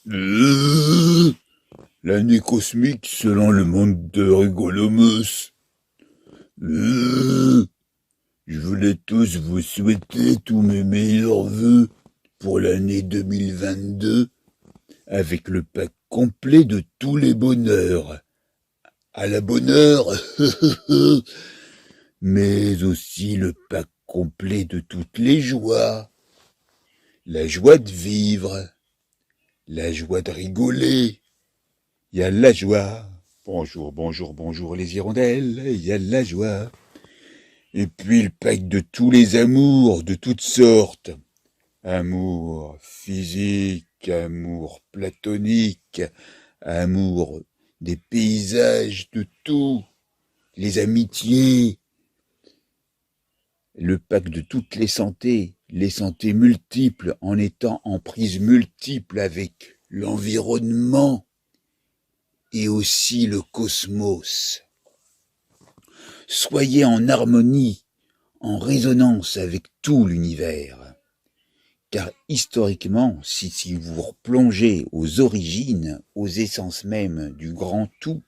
Euh, L'année cosmique selon le monde de Rigolomos. Euh, je voulais tous vous souhaiter tous mes meilleurs vœux pour l'année 2022 avec le pack complet de tous les bonheurs. À la bonne heure, mais aussi le pack complet de toutes les joies. La joie de vivre, la joie de rigoler. Il y a la joie. Bonjour, bonjour, bonjour les hirondelles, il y a la joie. Et puis le pack de tous les amours de toutes sortes. Amour physique, amour platonique, amour des paysages, de tout. Les amitiés. Le pack de toutes les santé multiples en étant en prise multiple avec l'environnement et aussi le cosmos. Soyez en harmonie, en résonance avec tout l'univers. Car historiquement, si vous replongez aux origines, aux essences mêmes du grand tout,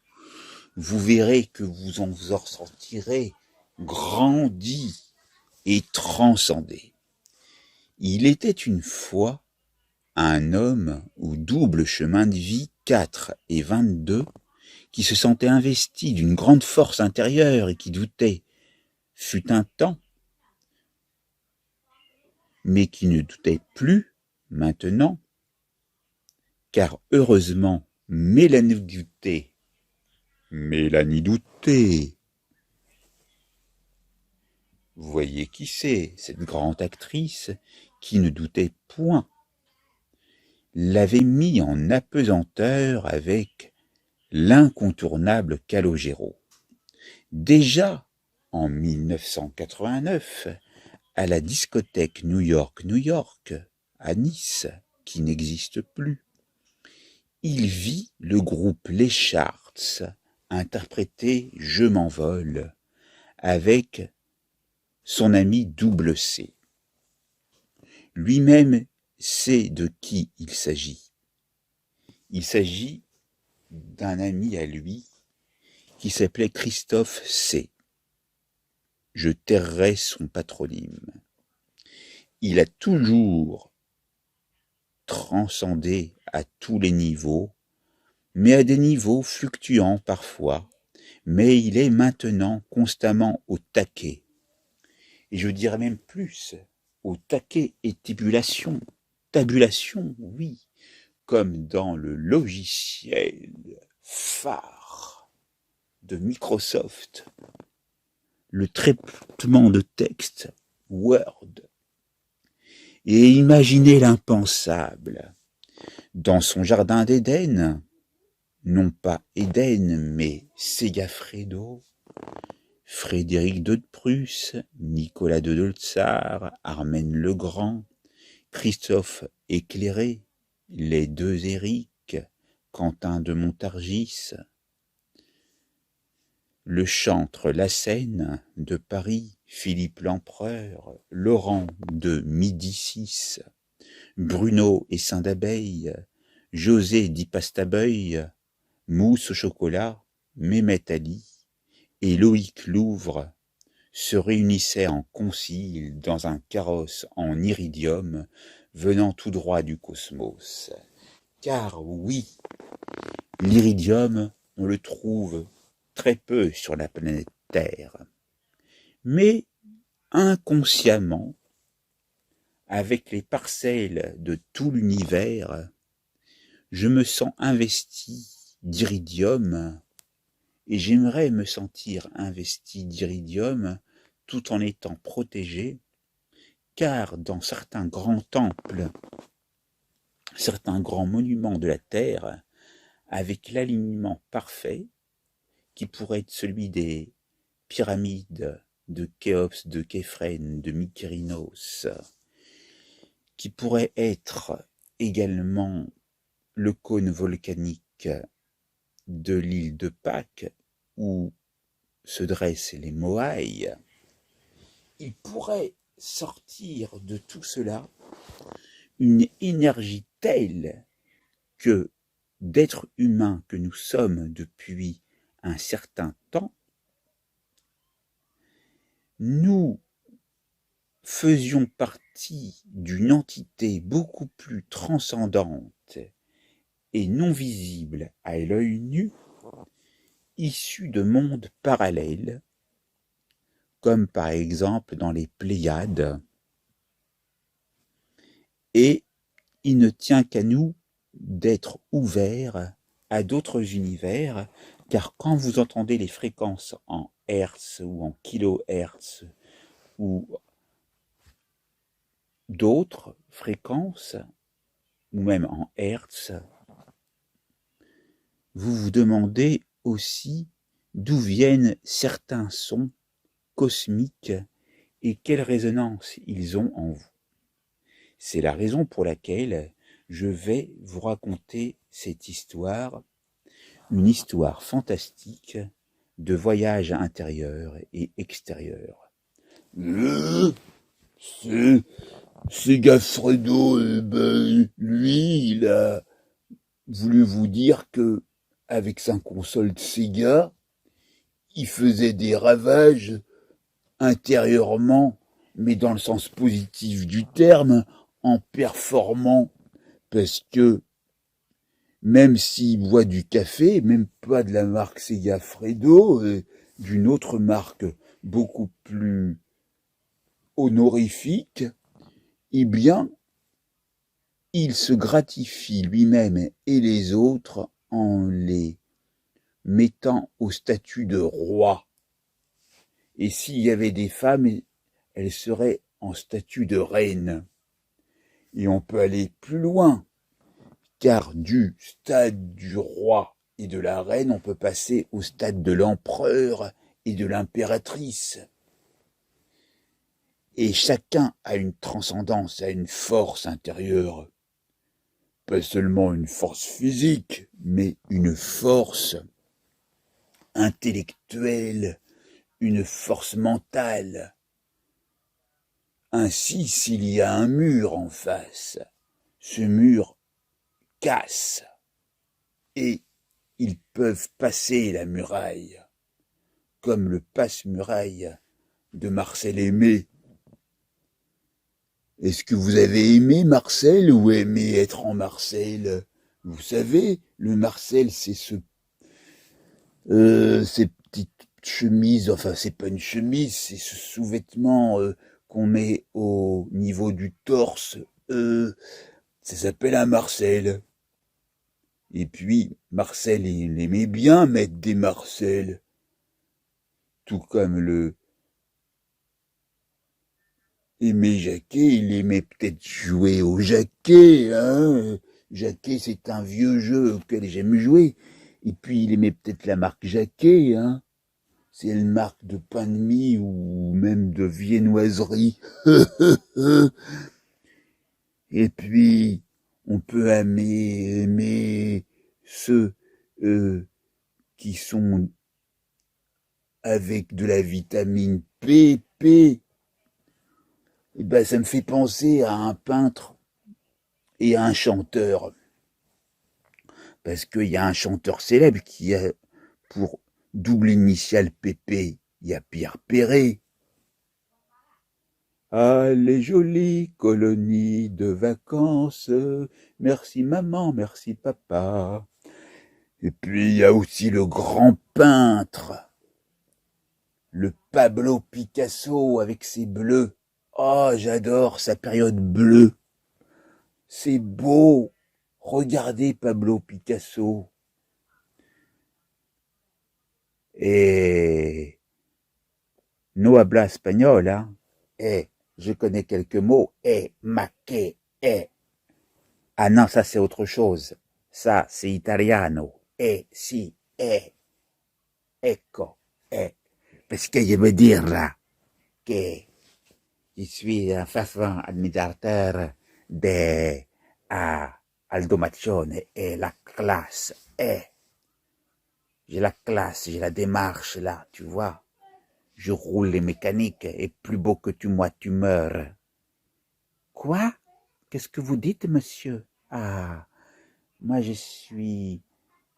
vous verrez que vous en ressentirez grandi et transcendé. Il était une fois un homme au double chemin de vie 4 et 22 qui se sentait investi d'une grande force intérieure et qui doutait. Fut un temps, mais qui ne doutait plus maintenant, car heureusement Mélanie doutait. Vous voyez qui c'est, cette grande actrice qui ne doutait point, l'avait mis en apesanteur avec l'incontournable Calogero. Déjà en 1989, à la discothèque New York, à Nice, qui n'existe plus, il vit le groupe Les Charts interpréter Je m'envole avec son ami Double C. Lui-même sait de qui il s'agit. Il s'agit d'un ami à lui qui s'appelait Christophe C. Je tairai son patronyme. Il a toujours transcendé à tous les niveaux, mais à des niveaux fluctuants parfois, mais il est maintenant constamment au taquet. Et je dirais même plus, au taquet et tabulation, oui, comme dans le logiciel phare de Microsoft, le traitement de texte Word. Et imaginez l'impensable. Dans son jardin d'Éden, non pas Éden, mais Segafredo, Frédéric II de Prusse, Nicolas II de Tsar, Armène le Grand, Christophe Éclairé, les deux Éric, Quentin de Montargis, le chantre Lassène de Paris, Philippe l'Empereur, Laurent de Médicis, Bruno et Saint-d'Abeille, José d'Ipastabeuil, Mousse au chocolat, Mehmet Ali et Loïc Louvre se réunissaient en concile dans un carrosse en iridium venant tout droit du cosmos. Car oui, l'iridium, on le trouve très peu sur la planète Terre. Mais inconsciemment, avec les parcelles de tout l'univers, je me sens investi d'iridium et j'aimerais me sentir investi d'iridium tout en étant protégé, car dans certains grands temples, certains grands monuments de la Terre, avec l'alignement parfait, qui pourrait être celui des pyramides de Khéops, de Képhren, de Mykérinos, qui pourrait être également le cône volcanique de l'île de Pâques, où se dressent les Moaïs, il pourrait sortir de tout cela une énergie telle que d'êtres humains que nous sommes depuis un certain temps, nous faisions partie d'une entité beaucoup plus transcendante et non visible à l'œil nu, issue de mondes parallèles, comme par exemple dans les Pléiades, et il ne tient qu'à nous d'être ouverts à d'autres univers, car quand vous entendez les fréquences en hertz ou en kilohertz ou d'autres fréquences, ou même en hertz, vous vous demandez aussi d'où viennent certains sons cosmiques et quelle résonance ils ont en vous. C'est la raison pour laquelle je vais vous raconter cette histoire, une histoire fantastique de voyage intérieur et extérieur. C'est Gaffredo, lui, il a voulu vous dire que, avec sa console de Sega, il faisait des ravages intérieurement, mais dans le sens positif du terme, en performant, parce que même s'il boit du café, même pas de la marque Segafredo, d'une autre marque beaucoup plus honorifique, eh bien, il se gratifie lui-même et les autres en les mettant au statut de roi. Et s'il y avait des femmes, elles seraient en statut de reine. Et on peut aller plus loin, car du stade du roi et de la reine, on peut passer au stade de l'empereur et de l'impératrice. Et chacun a une transcendance, a une force intérieure. Pas seulement une force physique, mais une force intellectuelle, une force mentale. Ainsi, s'il y a un mur en face, ce mur casse et ils peuvent passer la muraille, comme le passe-muraille de Marcel Aimé. Est-ce que vous avez aimé Marcel ou aimé être en Marcel? Vous savez, le Marcel, c'est ces petites chemises, enfin c'est pas une chemise, c'est ce sous-vêtement qu'on met au niveau du torse. Ça s'appelle un Marcel. Et puis, Marcel, il aimait bien mettre des Marcel. Tout comme le Aimé Jacquet, il aimait peut-être jouer au Jacquet, hein. Jacquet, c'est un vieux jeu auquel j'aime jouer. Et puis, il aimait peut-être la marque Jacquet, hein. C'est une marque de pain de mie ou même de viennoiserie. Et puis, on peut aimer ceux qui sont avec de la vitamine P. Et ben, ça me fait penser à un peintre et à un chanteur. Parce qu'il y a un chanteur célèbre qui a pour double initiale PP, il y a Pierre Perret. Ah, les jolies colonies de vacances, merci maman, merci papa. Et puis il y a aussi le grand peintre, le Pablo Picasso avec ses bleus. Oh, j'adore sa période bleue. C'est beau. Regardez Pablo Picasso. Et no habla espagnol, hein. Je connais quelques mots. Ma que, Ah non, ça c'est autre chose. Ça c'est italiano. Si, ecco, Parce que je veux dire là que je suis un fervent admirateur de Aldo Maccione et la classe. J'ai la classe, j'ai la démarche là, tu vois. Je roule les mécaniques et plus beau que moi, tu meurs. Quoi? Qu'est-ce que vous dites, monsieur? Ah, Moi, je suis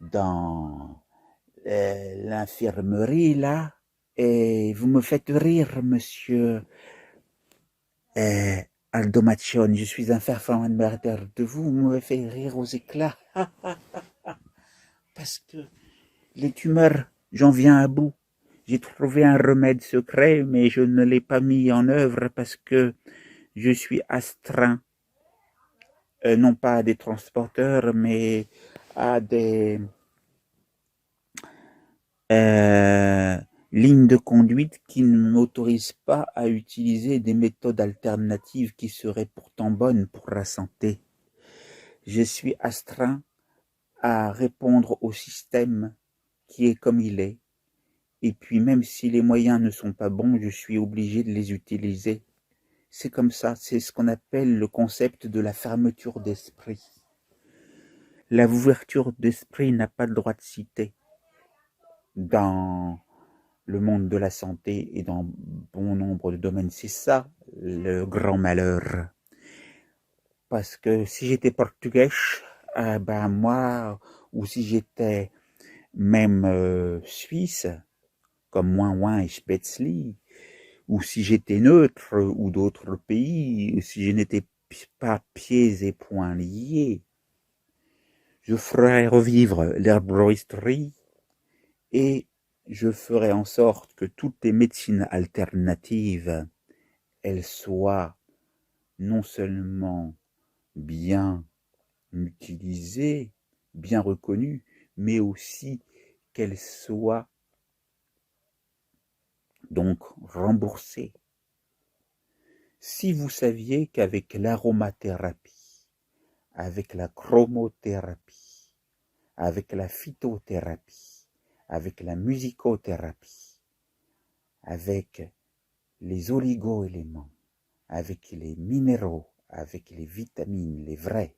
dans l'infirmerie, là, et vous me faites rire, monsieur Aldo Maccione. Je suis un fervent admirateur de vous. Vous me faites rire aux éclats. Parce que les tumeurs, j'en viens à bout. J'ai trouvé un remède secret, mais je ne l'ai pas mis en œuvre parce que je suis astreint, non pas à des transporteurs, mais à des euh, lignes de conduite qui ne m'autorisent pas à utiliser des méthodes alternatives qui seraient pourtant bonnes pour la santé. Je suis astreint à répondre au système qui est comme il est. Et puis même si les moyens ne sont pas bons, je suis obligé de les utiliser. C'est comme ça, c'est ce qu'on appelle le concept de la fermeture d'esprit. L'ouverture d'esprit n'a pas le droit de citer dans le monde de la santé et dans bon nombre de domaines. C'est ça le grand malheur. Parce que si j'étais portugais, ben moi, ou si j'étais même suisse, comme Ouin Ouin et Spätzli, ou si j'étais neutre ou d'autres pays, ou si je n'étais pas pieds et poings liés, je ferais revivre l'herboristerie et je ferais en sorte que toutes les médecines alternatives, elles soient non seulement bien utilisées, bien reconnues, mais aussi qu'elles soient donc remboursées. Si vous saviez qu'avec l'aromathérapie, avec la chromothérapie, avec la phytothérapie, avec la musicothérapie, avec les oligo-éléments, avec les minéraux, avec les vitamines, les vrais,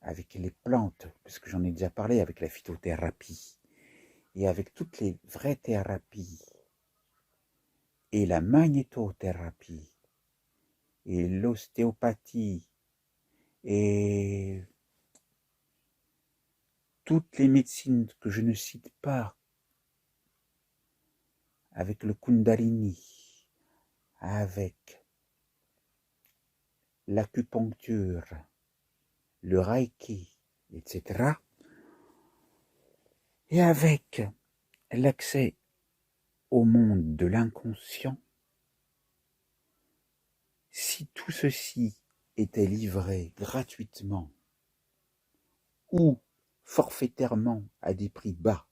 avec les plantes, puisque j'en ai déjà parlé avec la phytothérapie, et avec toutes les vraies thérapies, et la magnétothérapie, et l'ostéopathie, et toutes les médecines que je ne cite pas, avec le Kundalini, avec l'acupuncture, le Reiki, etc. Et avec l'accès au monde de l'inconscient, si tout ceci était livré gratuitement ou forfaitairement à des prix bas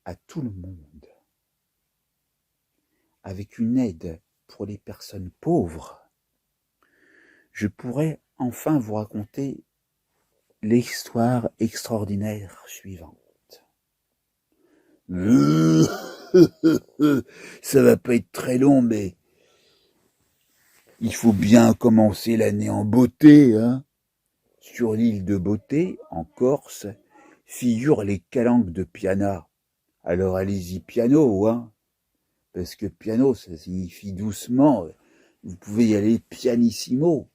à tout le monde, avec une aide pour les personnes pauvres, je pourrais enfin vous raconter l'histoire extraordinaire suivante. Ça va pas être très long, mais il faut bien commencer l'année en beauté, hein. Sur l'île de Beauté, en Corse, figurent les calanques de Piana. Alors allez-y piano, hein, parce que piano, ça signifie doucement. Vous pouvez y aller pianissimo,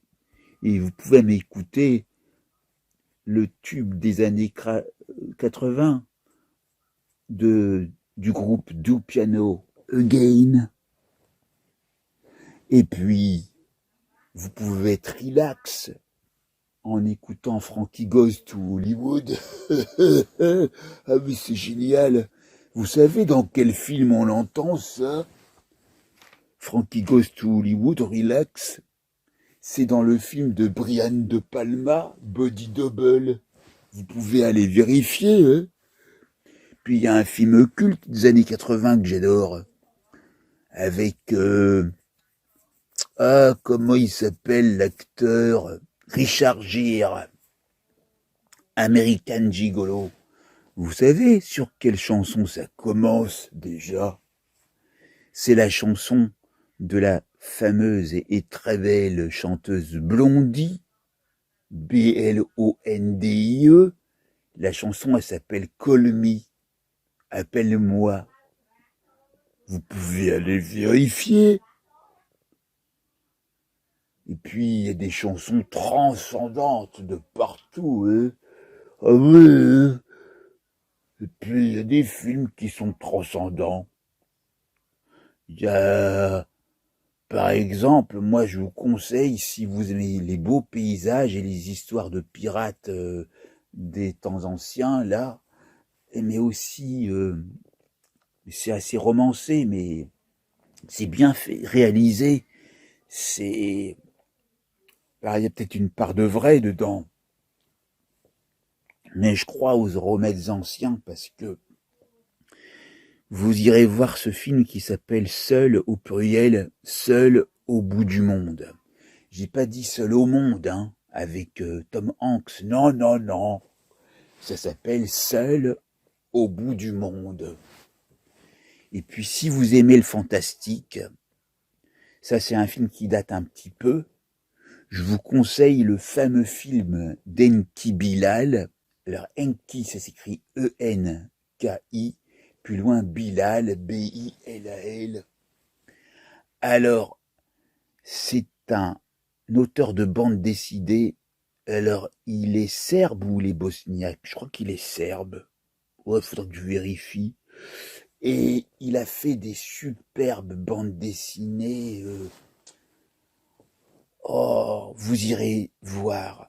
et vous pouvez m'écouter le tube des années 80 du groupe Do Piano Again. Et puis, vous pouvez être relax en écoutant Frankie Goes to Hollywood. Ah mais c'est génial. Vous savez dans quel film on l'entend ça? Frankie Goes to Hollywood, relax. C'est dans le film de Brian De Palma, Body Double. Vous pouvez aller vérifier. Hein. Puis il y a un film culte des années 80 que j'adore. Avec... comment il s'appelle l'acteur? Richard Gere. American Gigolo. Vous savez sur quelle chanson ça commence déjà? C'est la chanson de la fameuse et très belle chanteuse Blondie, Blondie. La chanson, elle s'appelle Call Me, appelle-moi. Vous pouvez aller vérifier. Et puis, il y a des chansons transcendantes de partout. Hein. Ah oui, et puis il y a des films qui sont transcendants. Il y a, par exemple, moi je vous conseille, si vous aimez les beaux paysages et les histoires de pirates des temps anciens, là, mais aussi, c'est assez romancé, mais c'est bien fait, réalisé. C'est, alors, il y a peut-être une part de vrai dedans, mais je crois aux remèdes anciens parce que vous irez voir ce film qui s'appelle Seul au pluriel, Seul au bout du monde. J'ai pas dit Seul au monde, hein, avec Tom Hanks. Non, non, non. Ça s'appelle Seul au bout du monde. Et puis si vous aimez le fantastique, ça c'est un film qui date un petit peu. Je vous conseille le fameux film d'Enki Bilal. Alors Enki, ça s'écrit E-N-K-I, plus loin Bilal, B-I-L-A-L. Alors, c'est un auteur de bande dessinée. Alors, il est serbe ou il est bosniaque? Je crois qu'il est serbe. Ouais, il faudra que je vérifie. Et il a fait des superbes bandes dessinées. Oh, vous irez voir.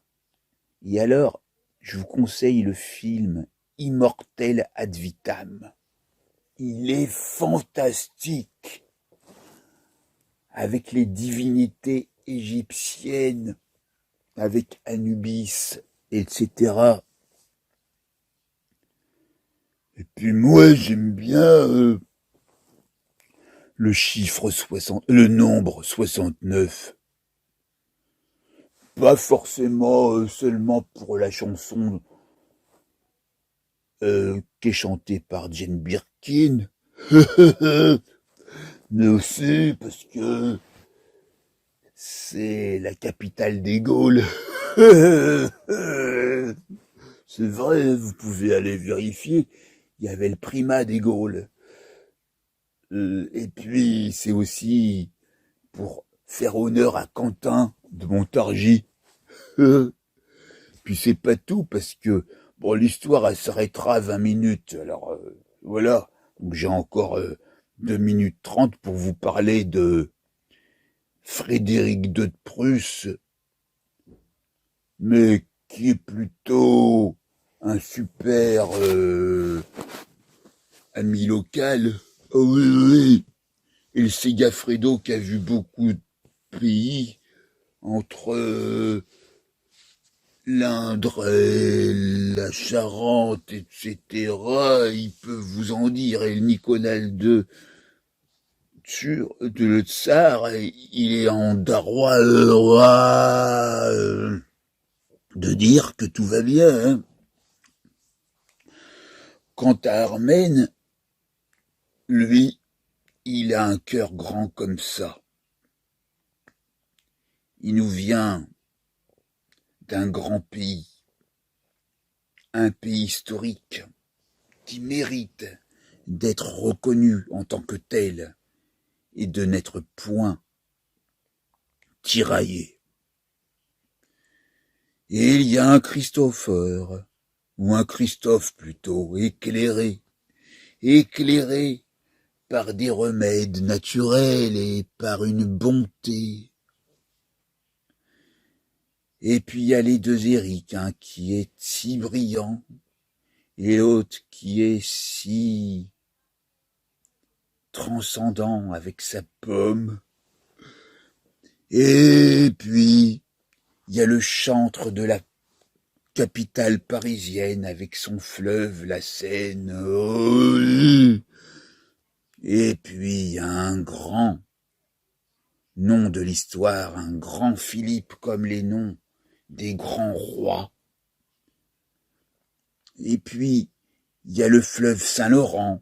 Et alors, je vous conseille le film Immortel ad vitam. Il est fantastique, avec les divinités égyptiennes, avec Anubis, etc. Et puis moi, j'aime bien le nombre 69. Pas forcément seulement pour la chanson qui est chantée par Jane Birkin, mais aussi parce que c'est la capitale des Gaules. C'est vrai, vous pouvez aller vérifier. Il y avait le primat des Gaules. Et puis, c'est aussi pour faire honneur à Quentin de Montargis. Puis c'est pas tout, parce que bon, l'histoire, elle s'arrêtera à 20 minutes. Alors, voilà. Donc j'ai encore 2 minutes 30 pour vous parler de Frédéric II de Prusse, mais qui est plutôt un super ami local. Oh oui, oui. Et le Segafredo qui a vu beaucoup de pays entre l'Indre et la Charente, etc. Il peut vous en dire. Et le Niconal de le Tsar, il est en darois de dire que tout va bien. Hein. Quant à Armène, lui, il a un cœur grand comme ça. Il nous vient d'un grand pays, un pays historique qui mérite d'être reconnu en tant que tel et de n'être point tiraillé. Et il y a un Christopher, ou un Christophe plutôt, éclairé par des remèdes naturels et par une bonté. Et puis il y a les deux Éric, qui est si brillant, et l'autre qui est si transcendant avec sa pomme. Et puis, il y a le chantre de la capitale parisienne avec son fleuve, la Seine. Oh, et puis, il y a un grand nom de l'histoire, un grand Philippe comme les noms des grands rois. Et puis, il y a le fleuve Saint-Laurent,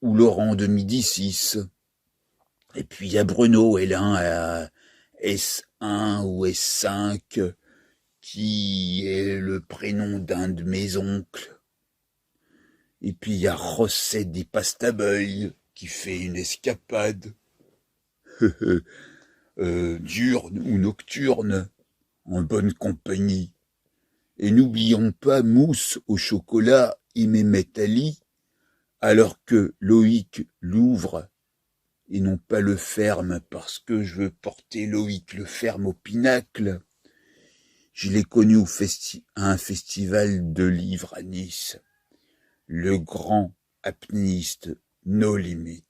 ou Laurent de Médicis. Et puis, il y a Bruno Hélin à S1 ou S5, qui est le prénom d'un de mes oncles. Et puis, il y a Rosset des Pastabeuil, qui fait une escapade, diurne ou nocturne, en bonne compagnie. Et n'oublions pas Mousse au chocolat et Mehmet Ali, alors que Loïc l'ouvre et non pas le ferme parce que je veux porter Loïc le ferme au pinacle. Je l'ai connu à un festival de livres à Nice, le grand apnéiste No Limit.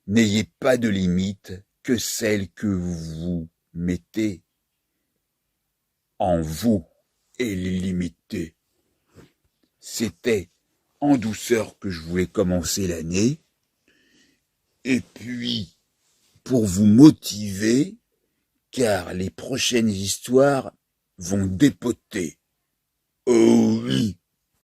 N'ayez pas de limite que celle que vous mettez en vous et les limiter. C'était en douceur que je voulais commencer l'année. Et puis, pour vous motiver, car les prochaines histoires vont dépoter. Oh